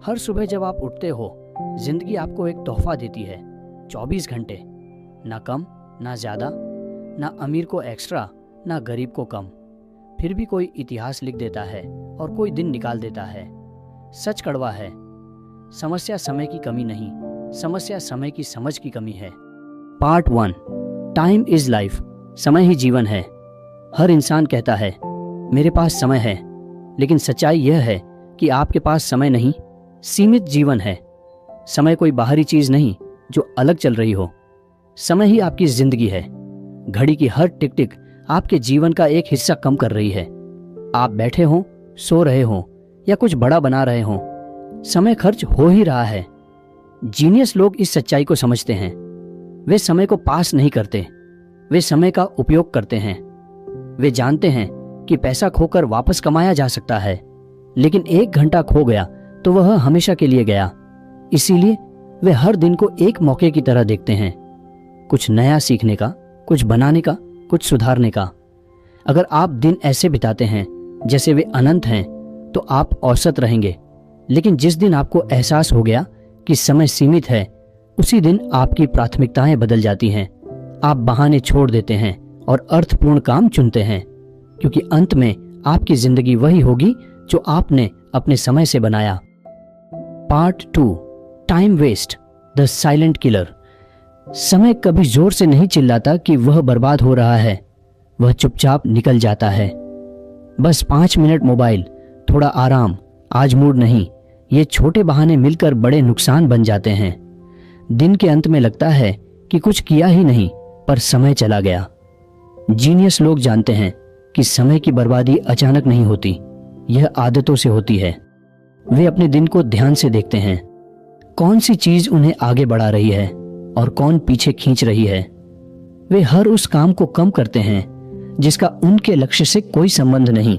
हर सुबह जब आप उठते हो, जिंदगी आपको एक तोहफा देती है। 24 घंटे, ना कम ना ज़्यादा, ना अमीर को एक्स्ट्रा ना गरीब को कम। फिर भी कोई इतिहास लिख देता है और कोई दिन निकाल देता है। सच कड़वा है, समस्या समय की कमी नहीं, समस्या समय की समझ की कमी है। Part 1, time is life. समय ही जीवन है। हर इंसान कहता है मेरे पास समय है, लेकिन सच्चाई यह है कि आपके पास समय नहीं, सीमित जीवन है। समय कोई बाहरी चीज नहीं जो अलग चल रही हो। समय ही आपकी जिंदगी है। घड़ी की हर टिक टिक आपके जीवन का एक हिस्सा कम कर रही है। आप बैठे हो, सो रहे हो या कुछ बड़ा बना रहे हो, समय खर्च हो ही रहा है। जीनियस लोग इस सच्चाई को समझते हैं। वे समय को पास नहीं करते, वे समय का उपयोग करते हैं। वे जानते हैं कि पैसा खोकर वापस कमाया जा सकता है, लेकिन 1 घंटा खो गया तो वह हमेशा के लिए गया। इसीलिए वे हर दिन को एक मौके की तरह देखते हैं, कुछ नया सीखने का, कुछ बनाने का, कुछ सुधारने का। अगर आप दिन ऐसे बिताते हैं जैसे वे अनंत हैं, तो आप औसत रहेंगे। लेकिन जिस दिन आपको एहसास हो गया कि समय सीमित है, उसी दिन आपकी प्राथमिकताएं बदल जाती हैं। आप बहाने छोड़ देते हैं और अर्थपूर्ण काम चुनते हैं, क्योंकि अंत में आपकी जिंदगी वही होगी जो आपने अपने समय से बनाया। Part 2, time waste, the silent killer. समय कभी जोर से नहीं चिल्लाता कि वह बर्बाद हो रहा है, वह चुपचाप निकल जाता है। बस 5 मिनट मोबाइल, थोड़ा आराम, आज मूड नहीं, ये छोटे बहाने मिलकर बड़े नुकसान बन जाते हैं। दिन के अंत में लगता है कि कुछ किया ही नहीं, पर समय चला गया। जीनियस लोग जानते हैं कि समय की बर्बादी अचानक नहीं होती, यह आदतों से होती है। वे अपने दिन को ध्यान से देखते हैं, कौन सी चीज उन्हें आगे बढ़ा रही है और कौन पीछे खींच रही है। वे हर उस काम को कम करते हैं जिसका उनके लक्ष्य से कोई संबंध नहीं।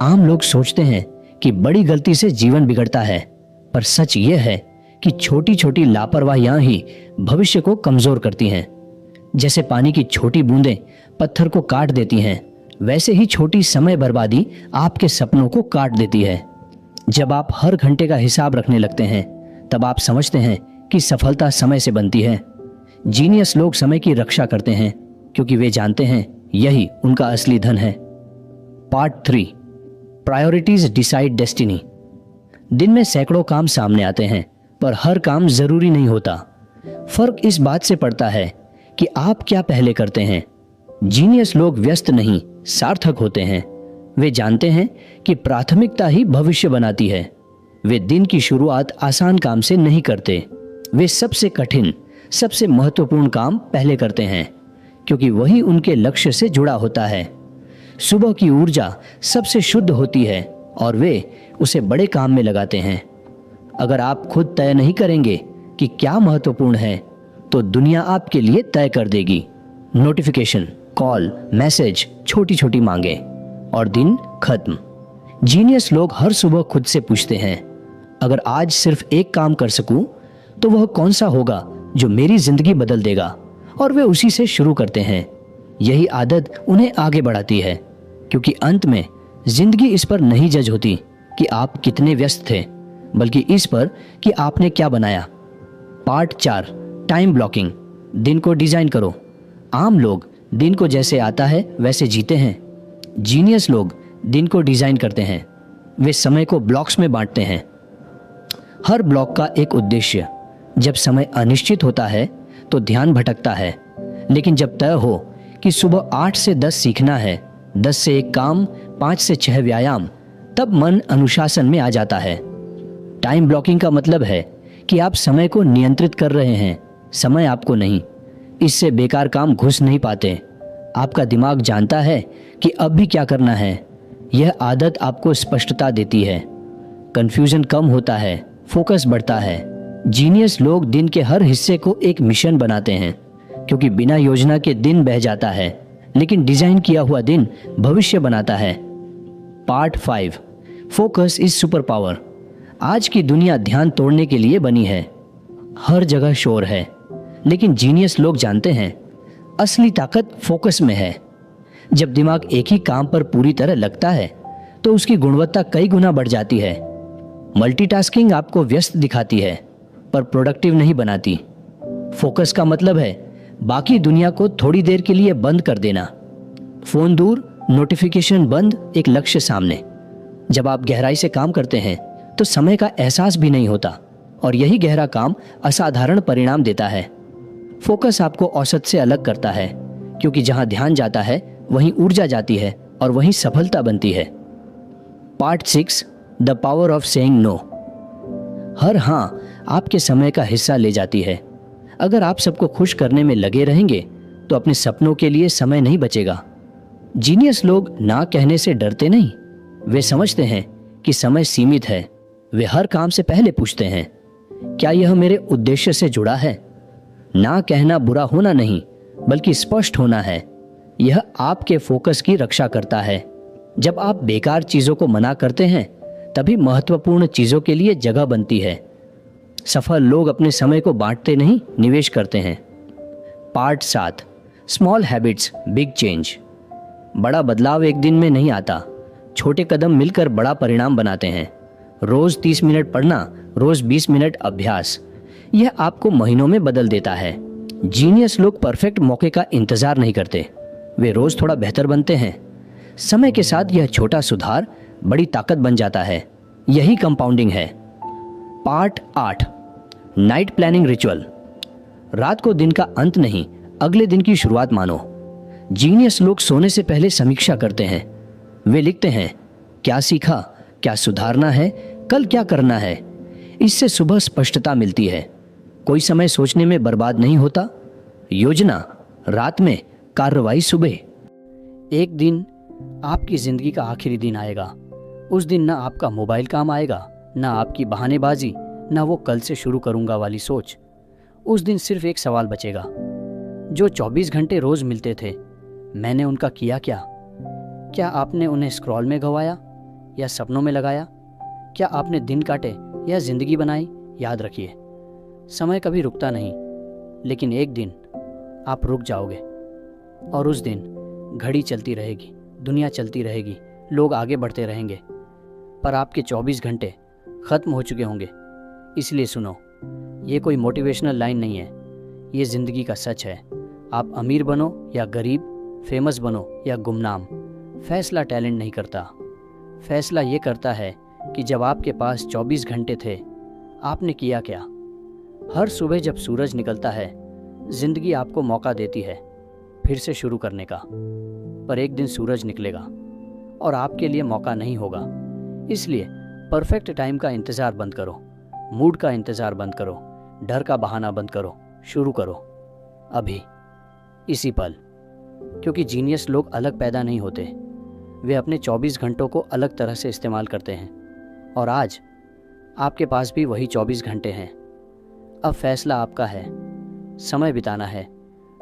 आम लोग सोचते हैं कि बड़ी गलती से जीवन बिगड़ता है, पर सच यह है कि छोटी छोटी लापरवाहियां ही भविष्य को कमजोर करती हैं। जैसे पानी की छोटी बूंदें पत्थर को काट देती हैं, वैसे ही छोटी समय बर्बादी आपके सपनों को काट देती है। जब आप हर घंटे का हिसाब रखने लगते हैं, तब आप समझते हैं कि सफलता समय से बनती है। जीनियस लोग समय की रक्षा करते हैं, क्योंकि वे जानते हैं यही उनका असली धन है। Part 3, priorities decide destiny. दिन में सैकड़ों काम सामने आते हैं, पर हर काम जरूरी नहीं होता। फर्क इस बात से पड़ता है कि आप क्या पहले करते हैं। जीनियस लोग व्यस्त नहीं, सार्थक होते हैं। वे जानते हैं कि प्राथमिकता ही भविष्य बनाती है। वे दिन की शुरुआत आसान काम से नहीं करते, वे सबसे कठिन, सबसे महत्वपूर्ण काम पहले करते हैं, क्योंकि वही उनके लक्ष्य से जुड़ा होता है। सुबह की ऊर्जा सबसे शुद्ध होती है और वे उसे बड़े काम में लगाते हैं। अगर आप खुद तय नहीं करेंगे कि क्या महत्वपूर्ण है, तो दुनिया आपके लिए तय कर देगी। नोटिफिकेशन, कॉल, मैसेज, छोटी छोटी मांगे और दिन खत्म। जीनियस लोग हर सुबह खुद से पूछते हैं, अगर आज सिर्फ एक काम कर सकूं, तो वह कौन सा होगा जो मेरी जिंदगी बदल देगा, और वे उसी से शुरू करते हैं। यही आदत उन्हें आगे बढ़ाती है, क्योंकि अंत में जिंदगी इस पर नहीं जज होती कि आप कितने व्यस्त थे, बल्कि इस पर कि आपने क्या बनाया। पार्ट 4, टाइम ब्लॉकिंग, दिन को डिजाइन करो। आम लोग दिन को जैसे आता है वैसे जीते हैं। जीनियस लोग दिन को डिजाइन करते हैं। वे समय को ब्लॉक्स में बांटते हैं, हर ब्लॉक का एक उद्देश्य। जब समय अनिश्चित होता है तो ध्यान भटकता है, लेकिन जब तय हो कि सुबह 8 से 10 सीखना है, 10 से 1 काम, 5 से 6 व्यायाम, तब मन अनुशासन में आ जाता है। टाइम ब्लॉकिंग का मतलब है कि आप समय को नियंत्रित कर रहे हैं, समय आपको नहीं। इससे बेकार काम घुस नहीं पाते। आपका दिमाग जानता है कि अब भी क्या करना है। यह आदत आपको स्पष्टता देती है, कंफ्यूजन कम होता है, फोकस बढ़ता है। जीनियस लोग दिन के हर हिस्से को एक मिशन बनाते हैं, क्योंकि बिना योजना के दिन बह जाता है, लेकिन डिजाइन किया हुआ दिन भविष्य बनाता है। Part 5, focus is super power. आज की दुनिया ध्यान तोड़ने के लिए बनी है। हर जगह शोर है, लेकिन जीनियस लोग जानते हैं असली ताकत फोकस में है। जब दिमाग एक ही काम पर पूरी तरह लगता है, तो उसकी गुणवत्ता कई गुना बढ़ जाती है। मल्टीटास्किंग आपको व्यस्त दिखाती है पर प्रोडक्टिव नहीं बनाती। फोकस का मतलब है बाकी दुनिया को थोड़ी देर के लिए बंद कर देना। फोन दूर, नोटिफिकेशन बंद, एक लक्ष्य सामने। जब आप गहराई से काम करते हैं तो समय का एहसास भी नहीं होता और यही गहरा काम असाधारण परिणाम देता है। फोकस आपको औसत से अलग करता है क्योंकि जहां ध्यान जाता है वहीं ऊर्जा जाती है और वहीं सफलता बनती है। Part 6, the power of saying no. हर हाँ आपके समय का हिस्सा ले जाती है। अगर आप सबको खुश करने में लगे रहेंगे तो अपने सपनों के लिए समय नहीं बचेगा। जीनियस लोग ना कहने से डरते नहीं, वे समझते हैं कि समय सीमित है। वे हर काम से पहले पूछते हैं, क्या यह मेरे उद्देश्य से जुड़ा है? ना कहना बुरा होना नहीं, बल्कि स्पष्ट होना है। यह आपके फोकस की रक्षा करता है। जब आप बेकार चीजों को मना करते हैं तभी महत्वपूर्ण चीजों के लिए जगह बनती है। सफल लोग अपने समय को बांटते नहीं, निवेश करते हैं। Part 7, small habits big change. बड़ा बदलाव एक दिन में नहीं आता, छोटे कदम मिलकर बड़ा परिणाम बनाते हैं। रोज 30 मिनट पढ़ना, रोज 20 मिनट अभ्यास, यह आपको महीनों में बदल देता है। जीनियस लोग परफेक्ट मौके का इंतजार नहीं करते, वे रोज थोड़ा बेहतर बनते हैं। समय के साथ यह छोटा सुधार बड़ी ताकत बन जाता है। यही कंपाउंडिंग है। Part 8, night planning ritual. रात को दिन का अंत नहीं, अगले दिन की शुरुआत मानो। जीनियस लोग सोने से पहले समीक्षा करते हैं। वे लिखते हैं, क्या सीखा, क्या सुधारना है, कल क्या करना है। इससे सुबह स्पष्टता मिलती है। कोई समय सोचने में बर्बाद नहीं होता। योजना रात में, कार्रवाई सुबह। एक दिन आपकी जिंदगी का आखिरी दिन आएगा। उस दिन ना आपका मोबाइल काम आएगा, ना आपकी बहानेबाजी, ना वो कल से शुरू करूंगा वाली सोच। उस दिन सिर्फ एक सवाल बचेगा, जो 24 घंटे रोज मिलते थे, मैंने उनका किया क्या? क्या आपने उन्हें स्क्रॉल में गंवाया या सपनों में लगाया? क्या आपने दिन काटे या जिंदगी बनाई? याद रखिए, समय कभी रुकता नहीं, लेकिन एक दिन आप रुक जाओगे और उस दिन घड़ी चलती रहेगी, दुनिया चलती रहेगी, लोग आगे बढ़ते रहेंगे, पर आपके 24 घंटे खत्म हो चुके होंगे। इसलिए सुनो, ये कोई मोटिवेशनल लाइन नहीं है, ये जिंदगी का सच है। आप अमीर बनो या गरीब, फेमस बनो या गुमनाम, फैसला टैलेंट नहीं करता। फैसला ये करता है कि जब आपके पास 24 घंटे थे, आपने किया क्या? हर सुबह जब सूरज निकलता है, जिंदगी आपको मौका देती है फिर से शुरू करने का। पर एक दिन सूरज निकलेगा और आपके लिए मौका नहीं होगा। इसलिए परफेक्ट टाइम का इंतज़ार बंद करो, मूड का इंतज़ार बंद करो, डर का बहाना बंद करो, शुरू करो अभी, इसी पल। क्योंकि जीनियस लोग अलग पैदा नहीं होते, वे अपने 24 घंटों को अलग तरह से इस्तेमाल करते हैं। और आज आपके पास भी वही 24 घंटे हैं। अब फैसला आपका है, समय बिताना है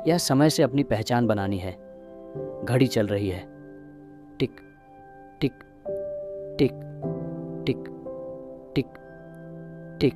या समय से अपनी पहचान बनानी है। घड़ी चल रही है, टिक टिक टिक टिक टिक टिक।